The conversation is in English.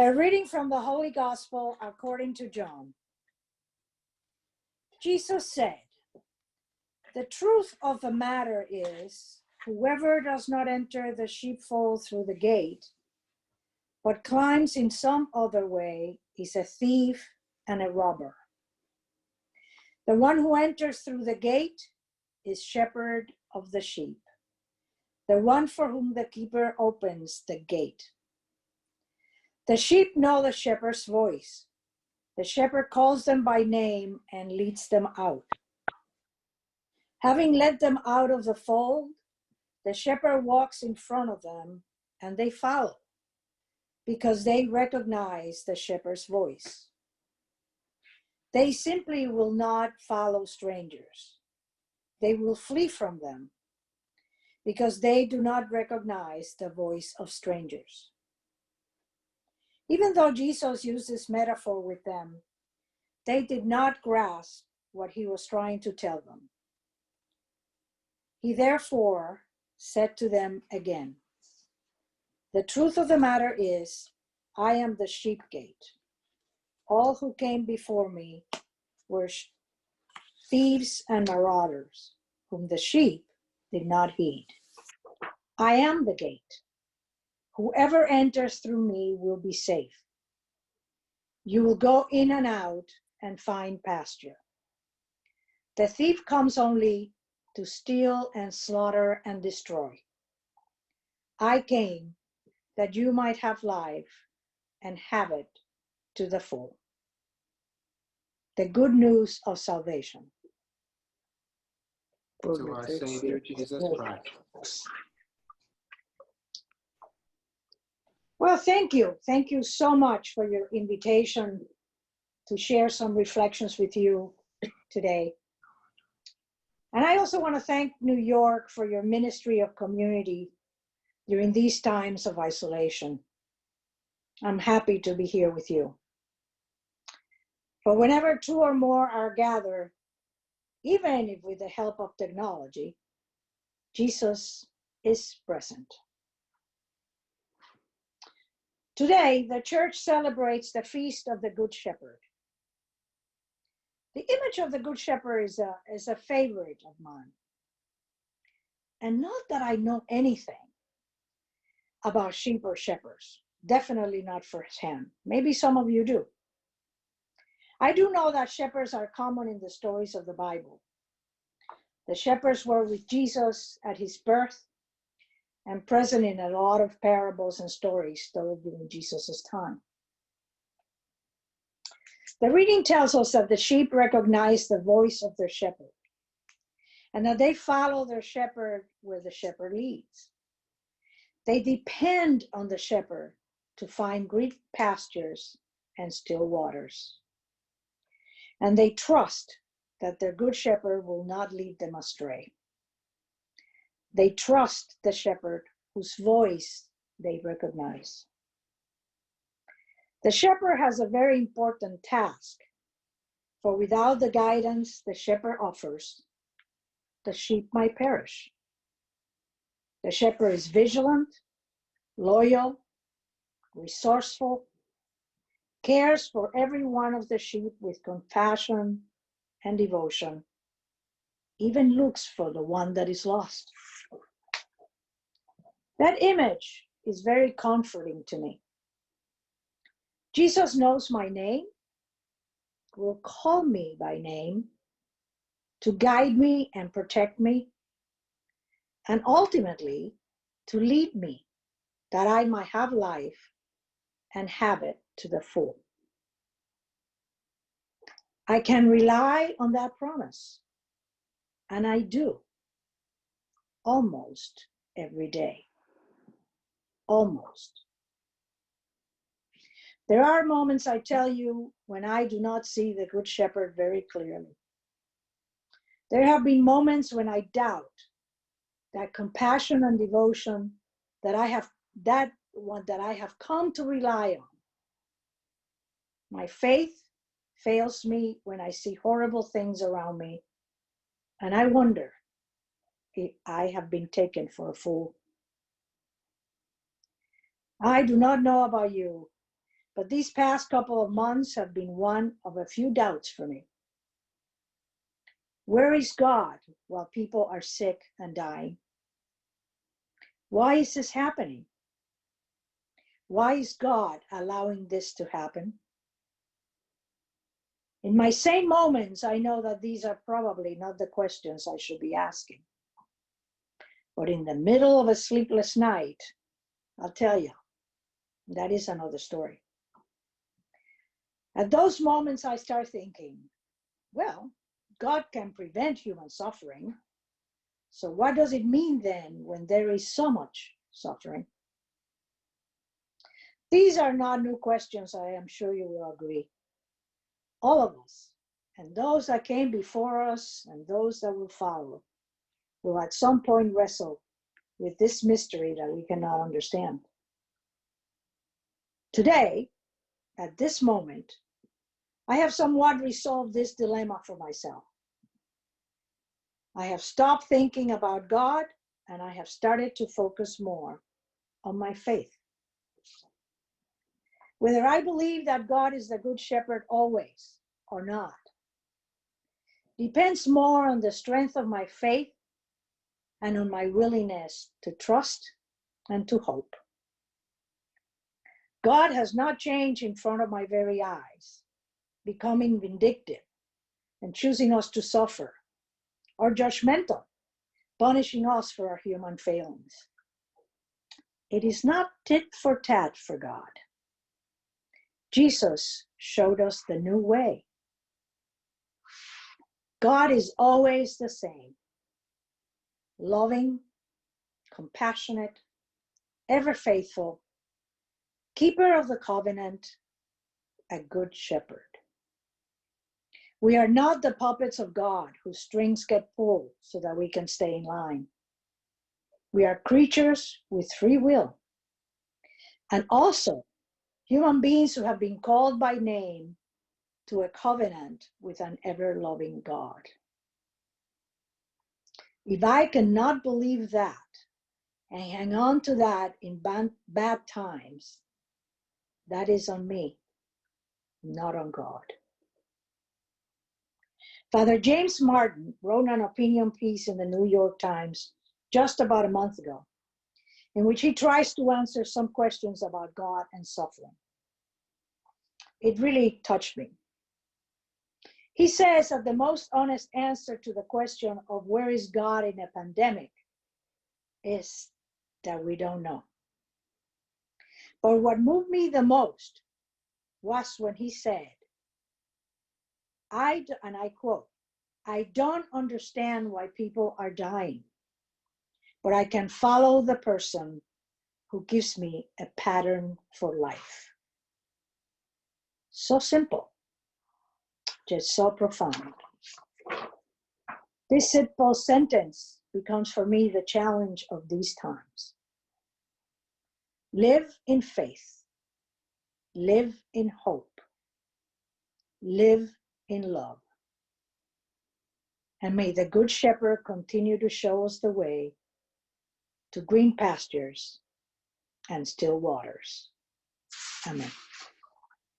A reading from the Holy Gospel according to John. Jesus said, "The truth of the matter is, whoever does not enter the sheepfold through the gate, but climbs in some other way, is a thief and a robber. The one who enters through the gate is shepherd of the sheep, the one for whom the keeper opens the gate. The sheep know the shepherd's voice. The shepherd calls them by name and leads them out. Having led them out of the fold, the shepherd walks in front of them and they follow, because they recognize the shepherd's voice. They simply will not follow strangers. They will flee from them because they do not recognize the voice of strangers." Even though Jesus used this metaphor with them, they did not grasp what he was trying to tell them. He therefore said to them again, "The truth of the matter is, I am the sheep gate. All who came before me were thieves and marauders, whom the sheep did not heed. I am the gate. Whoever enters through me will be safe. You will go in and out and find pasture. The thief comes only to steal and slaughter and destroy. I came that you might have life and have it to the full." The good news of salvation. To our Savior Jesus Christ. Well, thank you. Thank you so much for your invitation to share some reflections with you today. And I also want to thank New York for your ministry of community during these times of isolation. I'm happy to be here with you. But whenever two or more are gathered, even if with the help of technology, Jesus is present. Today, the church celebrates the feast of the Good Shepherd. The image of the Good Shepherd is a favorite of mine. And not that I know anything about sheep or shepherds, definitely not firsthand. Maybe some of you do. I do know that shepherds are common in the stories of the Bible. The shepherds were with Jesus at his birth and present in a lot of parables and stories told during Jesus' time. The reading tells us that the sheep recognize the voice of their shepherd and that they follow their shepherd where the shepherd leads. They depend on the shepherd to find green pastures and still waters. And they trust that their good shepherd will not lead them astray. They trust the shepherd whose voice they recognize. The shepherd has a very important task, for without the guidance the shepherd offers, the sheep might perish. The shepherd is vigilant, loyal, resourceful, cares for every one of the sheep with compassion and devotion, even looks for the one that is lost. That image is very comforting to me. Jesus knows my name, will call me by name to guide me and protect me, and ultimately to lead me that I might have life and have it to the full. I can rely on that promise, and I do, almost every day. Almost. There are moments, I tell you, when I do not see the Good Shepherd very clearly. There have been moments when I doubt that compassion and devotion that I have come to rely on. My faith fails me when I see horrible things around me, and I wonder if I have been taken for a fool. I do not know about you, But these past couple of months have been one of a few doubts for me. Where is God while people are sick and dying? Why is this happening? Why is God allowing this to happen? In my sane moments, I know that these are probably not the questions I should be asking. But in the middle of a sleepless night, I'll tell you, that is another story. At those moments, I start thinking, well, God can prevent human suffering. So what does it mean then when there is so much suffering? These are not new questions, I am sure you will agree. All of us, and those that came before us and those that will follow, will at some point wrestle with this mystery that we cannot understand. Today, at this moment, I have somewhat resolved this dilemma for myself. I have stopped thinking about God, and I have started to focus more on my faith. Whether I believe that God is the Good Shepherd always or not depends more on the strength of my faith and on my willingness to trust and to hope. God has not changed in front of my very eyes, becoming vindictive and choosing us to suffer, or judgmental, punishing us for our human failings. It is not tit for tat for God. Jesus showed us the new way. God is always the same, loving, compassionate, ever faithful, keeper of the covenant, a good shepherd. We are not the puppets of God whose strings get pulled so that we can stay in line. We are creatures with free will, and also human beings who have been called by name to a covenant with an ever-loving God. If I cannot believe that and hang on to that in bad times, that is on me, not on God. Father James Martin wrote an opinion piece in the New York Times just about a month ago, in which he tries to answer some questions about God and suffering. It really touched me. He says that the most honest answer to the question of where is God in a pandemic is that we don't know. But what moved me the most was when he said, and I quote, "I don't understand why people are dying, but I can follow the person who gives me a pattern for life." So simple, just so profound. This simple sentence becomes for me the challenge of these times. Live in faith, live in hope, live in love. And may the Good Shepherd continue to show us the way to green pastures and still waters. Amen.